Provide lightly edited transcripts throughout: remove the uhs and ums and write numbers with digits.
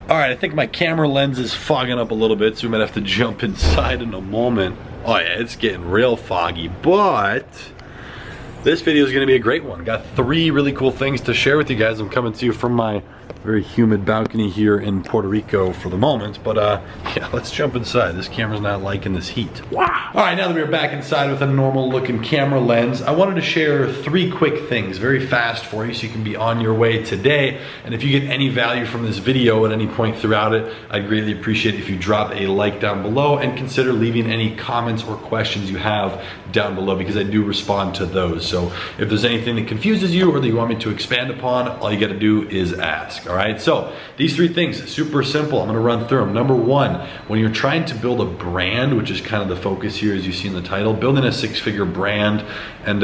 All right, I think my camera lens is fogging up a little bit, so we might have to jump inside in a moment. Oh yeah, it's getting real foggy, but this video is gonna be a great one. Got 3 really cool things to share with you guys. I'm coming to you from my very humid balcony here in Puerto Rico for the moment, but yeah, let's jump inside. This camera's not liking this heat. Wow. All right, now that we're back inside with a normal looking camera lens, I wanted to share 3 quick things very fast for you so you can be on your way today. And if you get any value from this video at any point throughout it, I'd greatly appreciate if you drop a like down below and consider leaving any comments or questions you have down below, because I do respond to those. So if there's anything that confuses you or that you want me to expand upon, all you gotta do is ask, all right? So these 3 things, super simple. I'm gonna run through them. Number 1, when you're trying to build a brand, which is kind of the focus here as you see in the title, building a 6-figure brand. And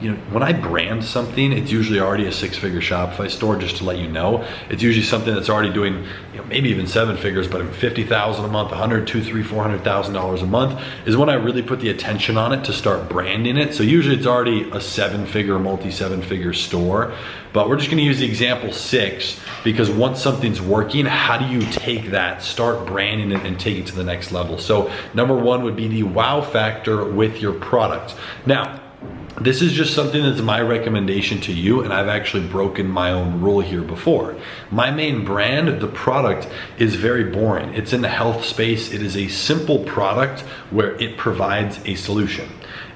you know, when I brand something, it's usually already a 6-figure Shopify store, just to let you know. It's usually something that's already doing, you know, maybe even 7 figures, but $50,000 a month, $100,000, $200,000, $300,000, $400,000 a month is when I really put the attention on it to start branding it. So usually it's already a 7-figure, multi-7-figure store. But we're just gonna use the example 6, because once something's working, how do you take that, start branding it, and take it to the next level? So number 1 would be the wow factor with your product. Now, this is just something that's my recommendation to you, and I've actually broken my own rule here before. My main brand, the product, is very boring. It's in the health space. It is a simple product where it provides a solution.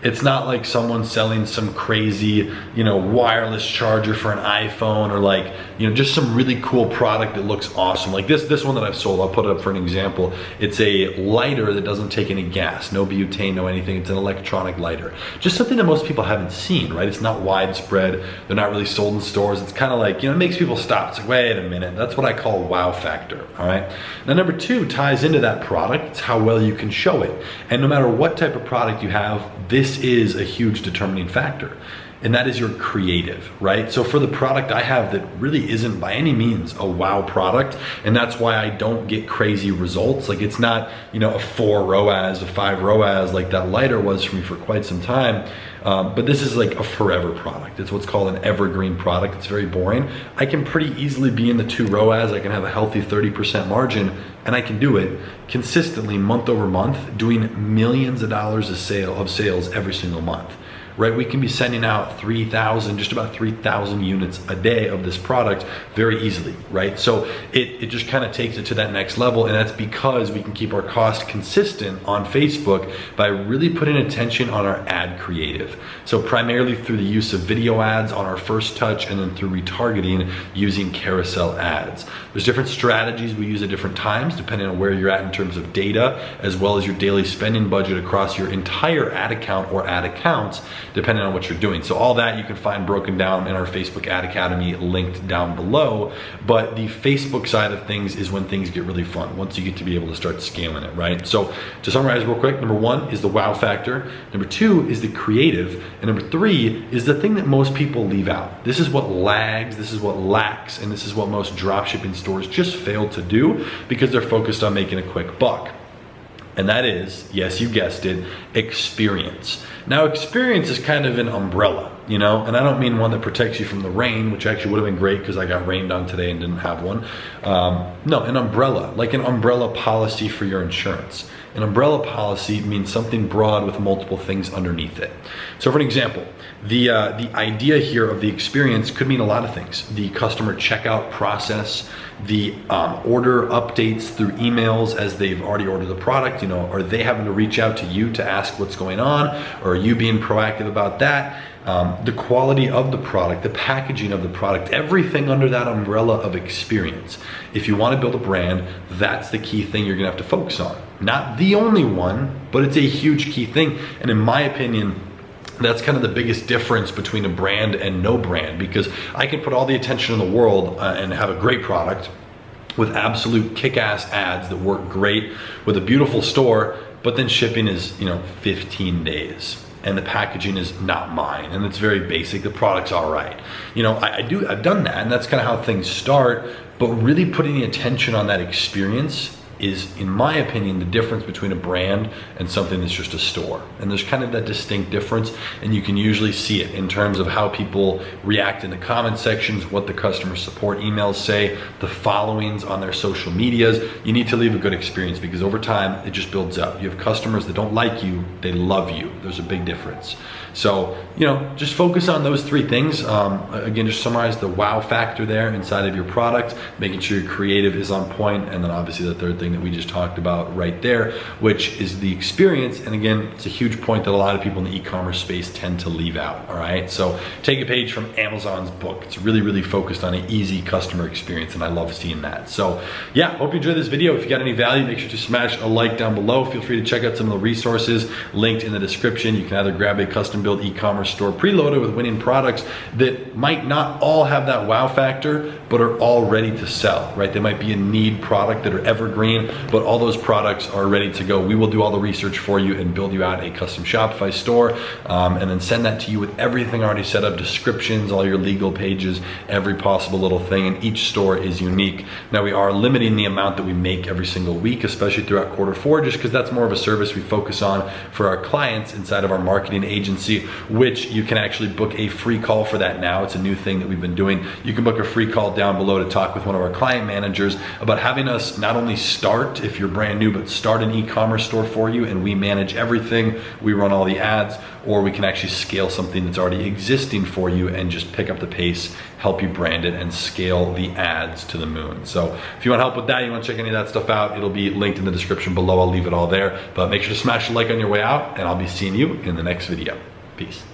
It's not like someone selling some crazy, you know, wireless charger for an iPhone, or like, you know, just some really cool product that looks awesome. Like this one that I've sold, I'll put it up for an example. It's a lighter that doesn't take any gas, no butane, no anything. It's an electronic lighter. Just something that most people haven't seen, right? It's not widespread. They're not really sold in stores. It's kind of like, you know, it makes people stop. It's like, wait a minute. That's what I call wow factor, all right? Now, number 2 ties into that product. It's how well you can show it. And no matter what type of product you have, this is a huge determining factor, and that is your creative, right? So for the product I have that really isn't by any means a wow product, and that's why I don't get crazy results. Like, it's not, you know, a 4 ROAS, a 5 ROAS like that lighter was for me for quite some time. But this is like a forever product. It's what's called an evergreen product. It's very boring. I can pretty easily be in the 2 ROAS. I can have a healthy 30% margin, and I can do it consistently month over month, doing millions of dollars of sales every single month. Right, we can be sending out 3,000, just about 3,000 units a day of this product very easily, right? So it just kind of takes it to that next level, and that's because we can keep our cost consistent on Facebook by really putting attention on our ad creative. So primarily through the use of video ads on our first touch, and then through retargeting using carousel ads. There's different strategies we use at different times depending on where you're at in terms of data, as well as your daily spending budget across your entire ad account or ad accounts, depending on what you're doing. So all that you can find broken down in our Facebook Ad Academy, linked down below. But the Facebook side of things is when things get really fun, once you get to be able to start scaling it, right? So to summarize real quick, number 1 is the wow factor. Number 2 is the creative. And number 3 is the thing that most people leave out. This is what lags, this is what lacks, and this is what most dropshipping stores just fail to do because they're focused on making a quick buck. And that is, yes, you guessed it, experience. Now, experience is kind of an umbrella, you know, and I don't mean one that protects you from the rain, which actually would have been great because I got rained on today and didn't have one. No, an umbrella, like an umbrella policy for your insurance. An umbrella policy means something broad with multiple things underneath it. So for an example, the idea here of the experience could mean a lot of things. The customer checkout process, the order updates through emails as they've already ordered the product. You know, are they having to reach out to you to ask what's going on, or are you being proactive about that? The quality of the product, the packaging of the product, everything under that umbrella of experience. If you want to build a brand, that's the key thing you're gonna have to focus on. Not the only one, but it's a huge key thing. And in my opinion, that's kind of the biggest difference between a brand and no brand, because I can put all the attention in the world and have a great product with absolute kick-ass ads that work great with a beautiful store, but then shipping is, you know, 15 days. And the packaging is not mine, and it's very basic. The product's all right. You know, I've done that, and that's kind of how things start. But really putting the attention on that experience is, in my opinion, the difference between a brand and something that's just a store. And there's kind of that distinct difference, and you can usually see it in terms of how people react in the comment sections, what the customer support emails say, the followings on their social medias. You need to leave a good experience, because over time it just builds up. You have customers that don't like you, they love you. There's a big difference. So, you know, just focus on those three things. Again, just summarize the wow factor there inside of your product, making sure your creative is on point, and then obviously the third thing that we just talked about right there, which is the experience. And again, it's a huge point that a lot of people in the e-commerce space tend to leave out, all right? So take a page from Amazon's book. It's really, really focused on an easy customer experience, and I love seeing that. So yeah, hope you enjoyed this video. If you got any value, make sure to smash a like down below. Feel free to check out some of the resources linked in the description. You can either grab a custom built e-commerce store preloaded with winning products that might not all have that wow factor, but are all ready to sell, right? They might be a need product that are evergreen, but all those products are ready to go. We will do all the research for you and build you out a custom Shopify store, and then send that to you with everything already set up, descriptions, all your legal pages, every possible little thing, and each store is unique. Now, we are limiting the amount that we make every single week, especially throughout Q4, just because that's more of a service we focus on for our clients inside of our marketing agency, which you can actually book a free call for that now. It's a new thing that we've been doing. You can book a free call down below to talk with one of our client managers about having us not only start, if you're brand new, but start an e-commerce store for you, and we manage everything. We run all the ads, or we can actually scale something that's already existing for you and just pick up the pace, help you brand it, and scale the ads to the moon. So if you want help with that, you want to check any of that stuff out, it'll be linked in the description below. I'll leave it all there, but make sure to smash a like on your way out, and I'll be seeing you in the next video. Peace.